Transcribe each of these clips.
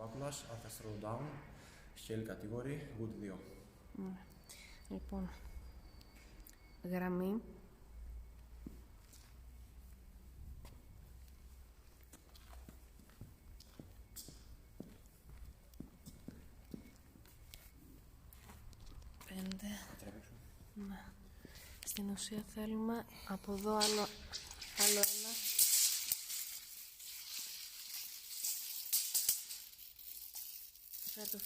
Πάπουλας, Arthur Throwdown, Scale Category, Wood 2. Λοιπόν, γραμμή. Ναι. Στην ουσία θέλουμε από εδώ άλλο ένα. Φέρτο.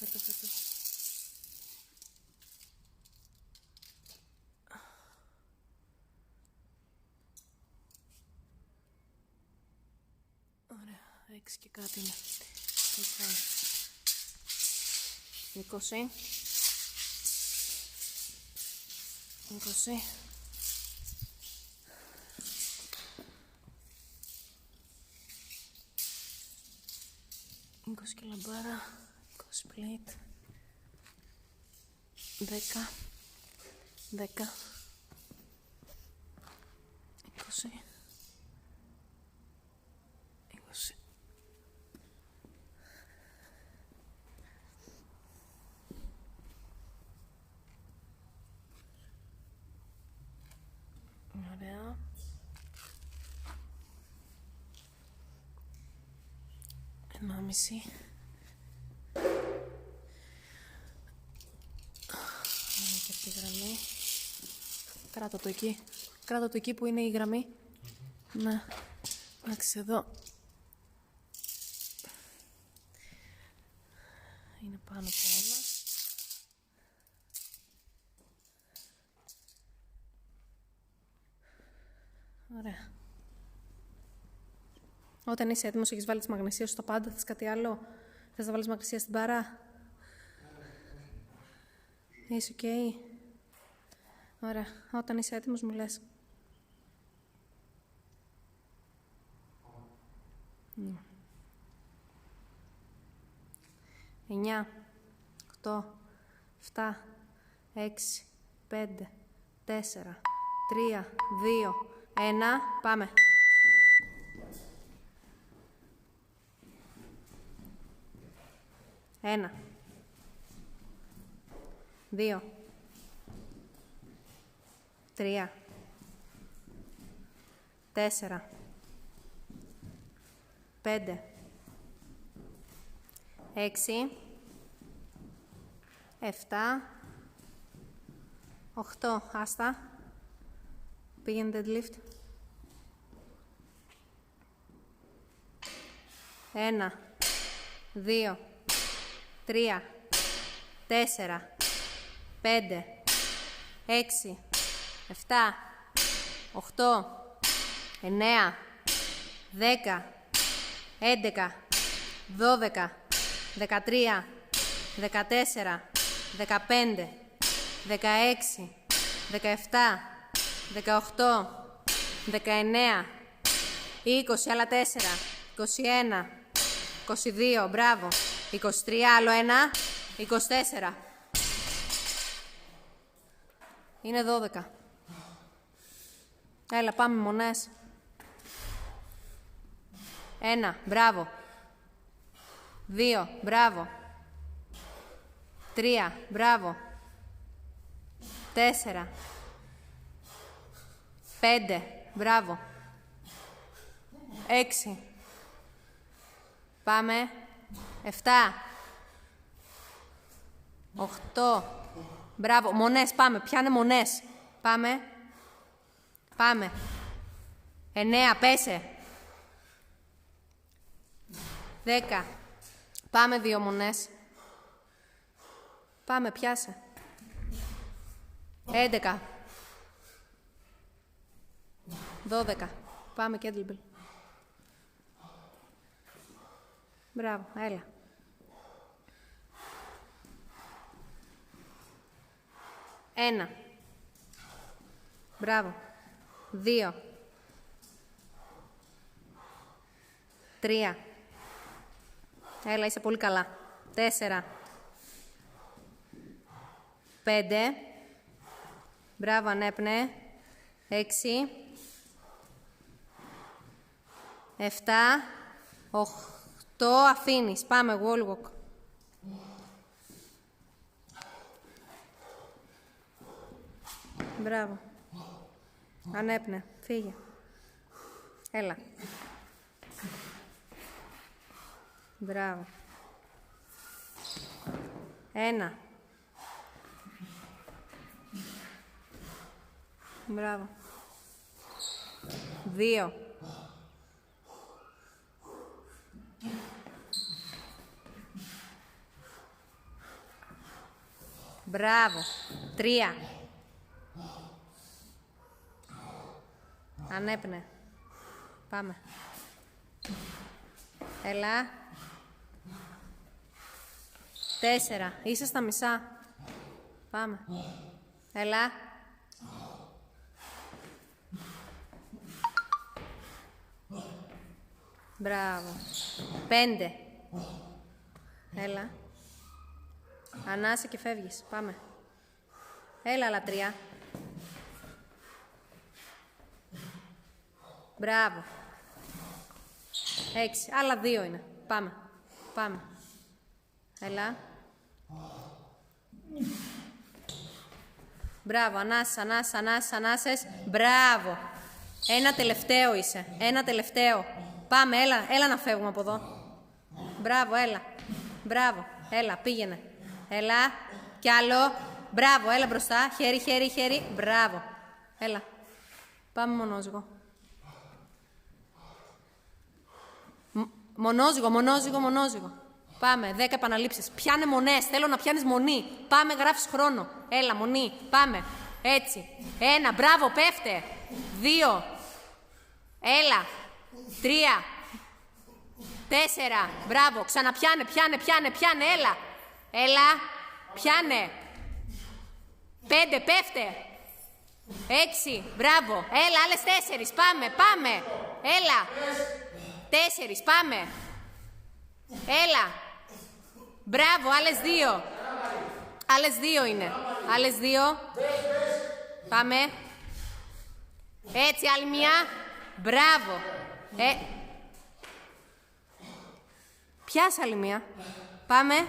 Ωραία, 6 και κάτι είναι. 20. 20 και λαμπάρα, 20 πλέιτ, 10, 20, 20. Ωραία. Ενάμιση. Είναι και αυτή η γραμμή. Κράτα το εκεί. Κράτα το εκεί που είναι η γραμμή. Ναι. Εντάξει, εδώ. Είναι πάνω από όλα. Ωραία. Όταν είσαι έτοιμος, έχεις βάλει τις μαγνησίες στο πάντα, θες κάτι άλλο, θες να βάλεις μαγνησία στην μπάρα. Είσαι οκ. Ωραία. Όταν είσαι έτοιμος μου λες. 9, 8, 7, 6, 5, 4, 3, 2, 1, πάμε. 1, 2, 3, 4, 5, 6, 7, 8, άστα, πήγαινε deadlift. 1, 2, 3, 4, 5, 6, 7, 8, 9, 10, 11, 12, 13, 14, 15, 16, 17, 18, 19, 20, άλλα 4, 21, 22, μπράβο, 23, άλλο ένα, 24. Είναι 12. Έλα, πάμε μονές. 1, μπράβο. 2, μπράβο. 3, μπράβο. 4, 5, μπράβο. 6, πάμε. 7, 8, μπράβο. Μονές, πάμε. Πιάνε μονές. Πάμε. Πάμε. 9, πέσε. 10. Πάμε 2 μονές. Πάμε, πιάσε. 11. 12. Πάμε kettlebell. Μπράβο, έλα. 1. Μπράβο. 2. 3. Έλα, είσαι πολύ καλά. 4. 5. Μπράβο, ανέπνε. 6. 7. 8. Το αφήνεις. Πάμε, wall walk. Μπράβο. Ανέπνε. Φύγε. Έλα. Μπράβο. 1. Μπράβο. 2. Μπράβο. 3. Ανέπνε. Πάμε. Έλα. 4. Είσαι στα μισά. Πάμε. Έλα. 5. Μπράβο. 5. Έλα. Ανάσε και φεύγεις. Πάμε. Έλα, άλλα 3. Μπράβο. 6. Άλλα 2 είναι. Πάμε. Πάμε. Έλα. Μπράβο. Ανάσες. Μπράβο. Ένα τελευταίο είσαι. Ένα τελευταίο. Πάμε. Έλα να φεύγουμε από εδώ. Μπράβο. Έλα. Μπράβο. Έλα. Πήγαινε. Έλα. Κι άλλο. Μπράβο. Έλα μπροστά. Χέρι. Μπράβο. Έλα. Πάμε μονόζυγο. Μονόζυγο. Πάμε, 10 επαναλήψεις. Πιάνε μονές, θέλω να πιάνεις μονή. Πάμε, γράφεις χρόνο. Έλα, μονή, πάμε. Έτσι. 1, μπράβο, πέφτε. 2. Έλα. 3. 4. Μπράβο, ξαναπιάνε, πιάνε, έλα. Έλα, πιάνε. 5, πέφτε. 6, μπράβο. Έλα, άλλες 4, πάμε. Έλα. 4, πάμε. Έλα. Μπράβο, άλλες 2 είναι. Άλλες 2. Πάμε. Έτσι, άλλη μία. Μπράβο. Πιάσε άλλη μία. Πάμε.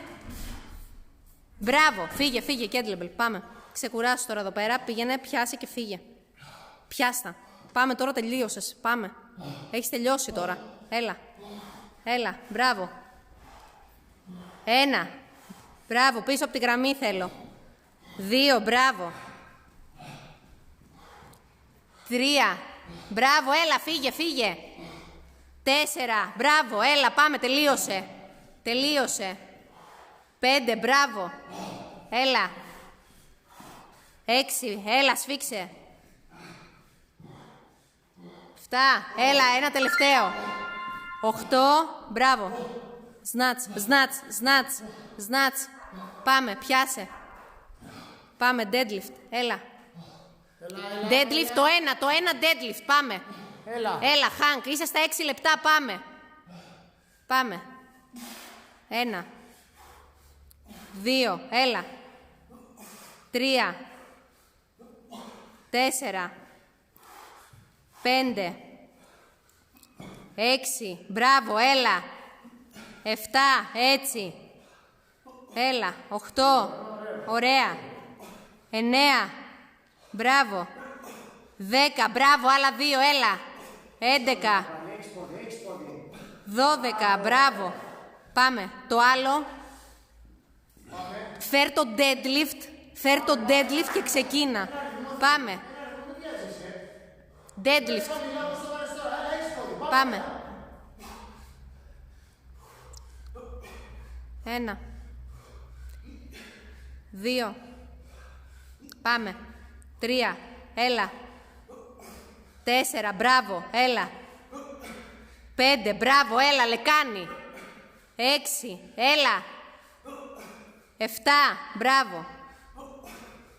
Μπράβο. Φύγε, Κέντλεμπελ. Πάμε. Ξεκουράσου τώρα εδώ πέρα. Πήγαινε, πιάσε και φύγε. Πιάστα. Πάμε, τώρα τελείωσες. Πάμε. Έχεις τελειώσει τώρα. Έλα. Μπράβο. 1. Μπράβο, πίσω από τη γραμμή θέλω. 2, μπράβο. 3. Μπράβο, έλα, φύγε. 4, μπράβο, έλα, πάμε, τελείωσε. 5, μπράβο. Έλα. 6, έλα, σφίξε. 7, έλα, ένα τελευταίο. 8, μπράβο. Σνάτς. Πάμε, πιάσε. Πάμε, deadlift, έλα. Deadlift, το ένα deadlift, πάμε. Έλα, Χάνκ, είσαι στα 6 λεπτά, πάμε. 1. 2, έλα. 3. 4. 5. 6, μπράβο, έλα. 7, έτσι. Έλα, 8, ωραία. 9, μπράβο. 10, μπράβο, άλλα 2, έλα. 11, 12, μπράβο. Πάμε, το άλλο. Φέρ το deadlift και ξεκίνα. Πάμε. Deadlift. Πάμε. 1. 2. Πάμε. 3. Έλα. 4. Μπράβο. Έλα. 5. Μπράβο. Έλα. Λεκάνη. 6. Έλα. 7. Μπράβο.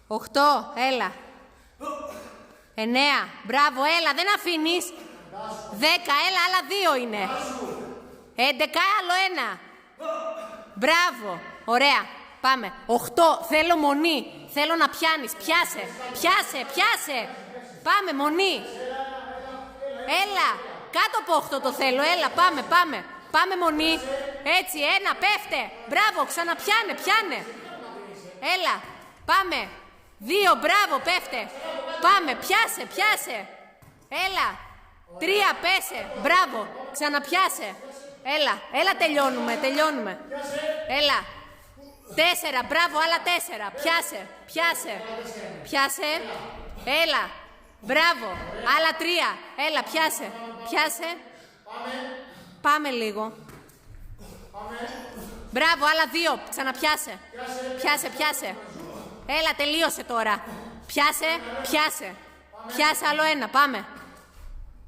8. Έλα. 9. Μπράβο. Έλα. Δεν αφήνεις. 10. Έλα. Άλλα 2 είναι. 11. Άλλο 1. Μπράβο. Ωραία. Πάμε. 8. Θέλω μονή. Θέλω να πιάνεις. Πιάσε. Πάμε, μονή. Έλα. Κάτω από 8 το θέλω. Έλα, πάμε. Πάμε μονή. Έτσι, ένα, πέφτε. Μπράβο, ξαναπιάνε, πιάνε. Έλα, πάμε. 2, μπράβο, πέφτε. Πάμε, πιάσε, πιάσε. Έλα. 3, πέσε. Μπράβο, ξαναπιάσε. Έλα, τελειώνουμε. Έλα. 4, μπράβο, άλλα 4. Πιάσε. Έλα. Μπράβο, άλλα 3. Έλα, πιάσε. Πάμε λίγο. Μπράβο, άλλα 2. Ξαναπιάσε. Πιάσε. Έλα, τελείωσε τώρα. Πιάσε. Πιάσε άλλο 1. Πάμε.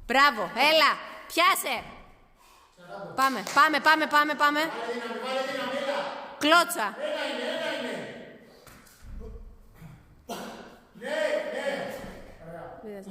Μπράβο, έλα. Πιάσε. Πάμε. Κλώτσα. Ναι.